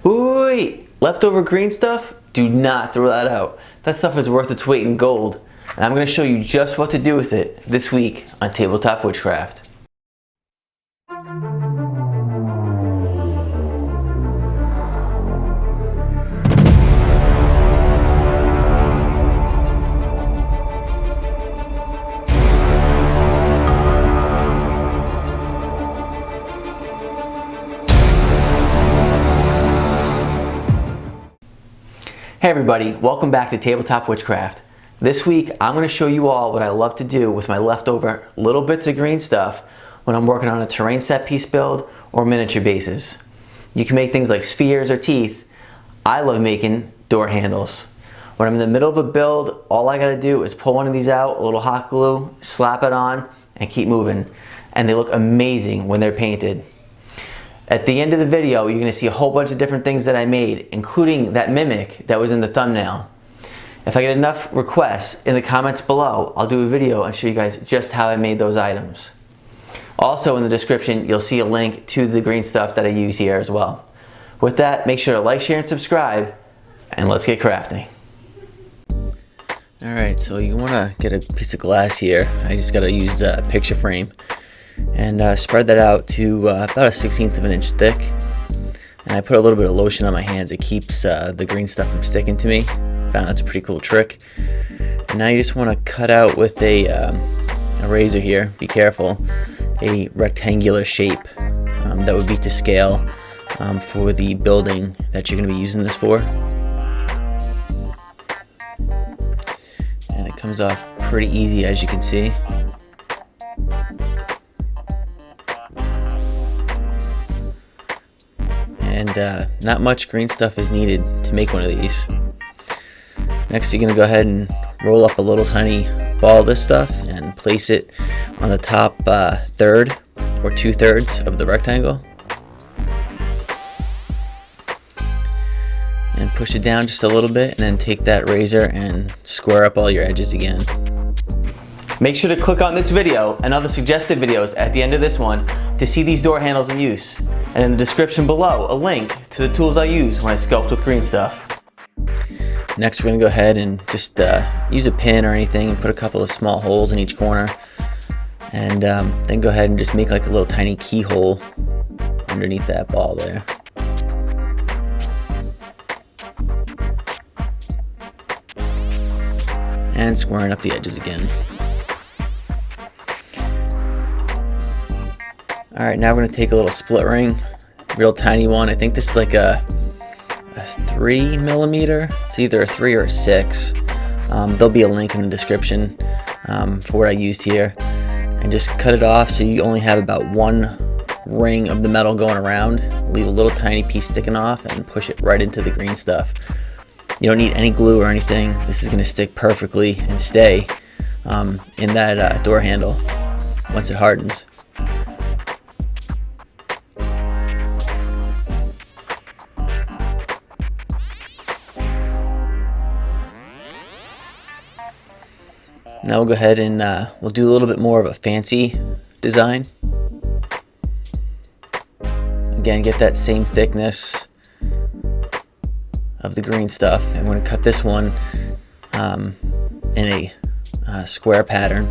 Wait, leftover green stuff? Do not throw that out. That stuff is worth its weight in gold. And I'm going to show you just what to do with it this week on Tabletop Witchcraft. Hey everybody, welcome back to Tabletop Witchcraft. This week I'm going to show you all what I love to do with my leftover little bits of green stuff when I'm working on a terrain set piece build or miniature bases. You can make things like spheres or teeth. I love making door handles. When I'm in the middle of a build, all I got to do is pull one of these out, a little hot glue, slap it on, and keep moving. And they look amazing when they're painted. At the end of the video, you're going to see a whole bunch of different things that I made, including that mimic that was in the thumbnail. If I get enough requests in the comments below, I'll do a video and show you guys just how I made those items. Also in the description, you'll see a link to the green stuff that I use here as well. With that, make sure to like, share, and subscribe, and let's get crafting. Alright, so you want to get a piece of glass here. I just got to use a picture frame. And spread that out to about a 1/16 of an inch thick. And I put a little bit of lotion on my hands. It keeps the green stuff from sticking to me. Found that's a pretty cool trick. And now you just want to cut out with a razor here. Be careful. A rectangular shape that would be to scale for the building that you're going to be using this for. And it comes off pretty easy, as you can see. And not much green stuff is needed to make one of these. Next, you're going to go ahead and roll up a little tiny ball of this stuff and place it on the top third or 2/3 of the rectangle. And push it down just a little bit, and then take that razor and square up all your edges again. Make sure to click on this video and other suggested videos at the end of this one to see these door handles in use. And in the description below, a link to the tools I use when I sculpt with green stuff. Next, we're going to go ahead and just use a pin or anything and put a couple of small holes in each corner. And then go ahead and just make like a little tiny keyhole underneath that ball there. And squaring up the edges again. Alright, now we're going to take a little split ring, real tiny one. I think this is like a 3mm. It's either a 3 or a 6. There'll be a link in the description for what I used here. And just cut it off so you only have about one ring of the metal going around. Leave a little tiny piece sticking off and push it right into the green stuff. You don't need any glue or anything. This is going to stick perfectly and stay in that door handle once it hardens. Now we'll go ahead and we'll do a little bit more of a fancy design. Again, get that same thickness of the green stuff, and we're going to cut this one in a square pattern.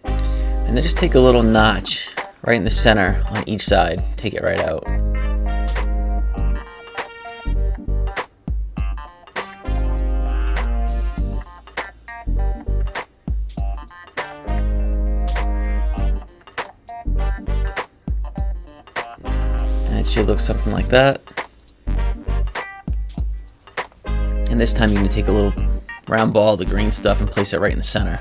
And then just take a little notch right in the center on each side. Take it right out. It should look something like that. And this time you're going to take a little round ball of the green stuff and place it right in the center.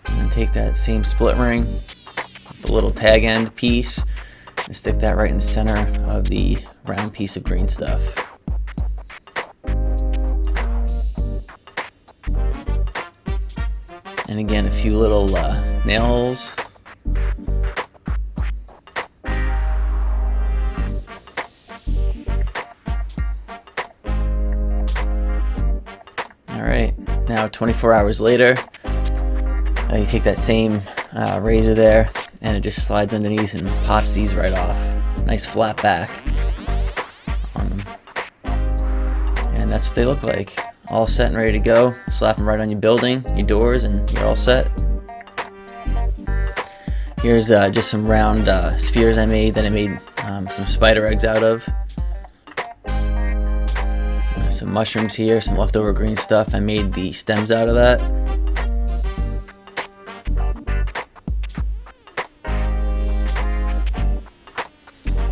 And then take that same split ring, the little tag end piece, and stick that right in the center of the round piece of green stuff. And again, a few little nail holes. All right, now 24 hours later, you take that same razor there and it just slides underneath and pops these right off. Nice flat back on them. And that's what they look like. All set and ready to go. Slap them right on your building, your doors, and you're all set. Here's just some round spheres I made that I made some spider eggs out of. Some mushrooms here, some leftover green stuff. I made the stems out of that.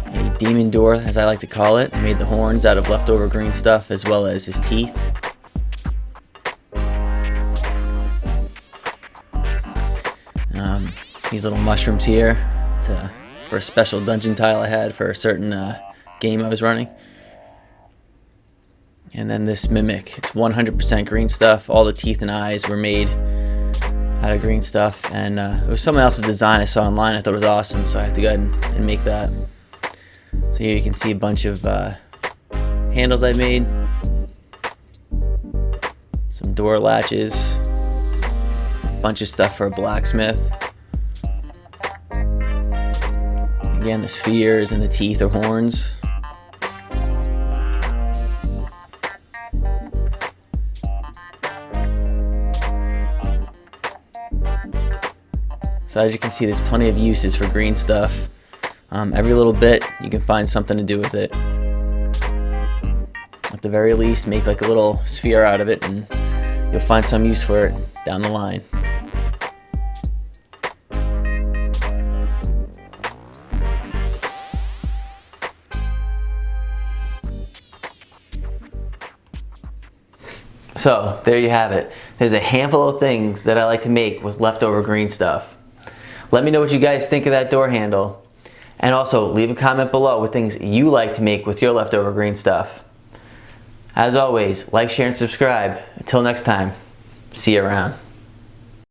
A demon door, as I like to call it. I made the horns out of leftover green stuff as well as his teeth. These little mushrooms here for a special dungeon tile I had for a certain game I was running. And then this mimic, it's 100% green stuff. All the teeth and eyes were made out of green stuff. And it was someone else's design I saw online. I thought it was awesome, so I have to go ahead and make that. So here you can see a bunch of handles I made. Some door latches. A bunch of stuff for a blacksmith. Again, the spheres and the teeth or horns. So as you can see, there's plenty of uses for green stuff. Every little bit, you can find something to do with it. At the very least, make like a little sphere out of it and you'll find some use for it down the line. So there you have it. There's a handful of things that I like to make with leftover green stuff. Let me know what you guys think of that door handle. And also leave a comment below with things you like to make with your leftover green stuff. As always, like, share, and subscribe. Until next time, see you around.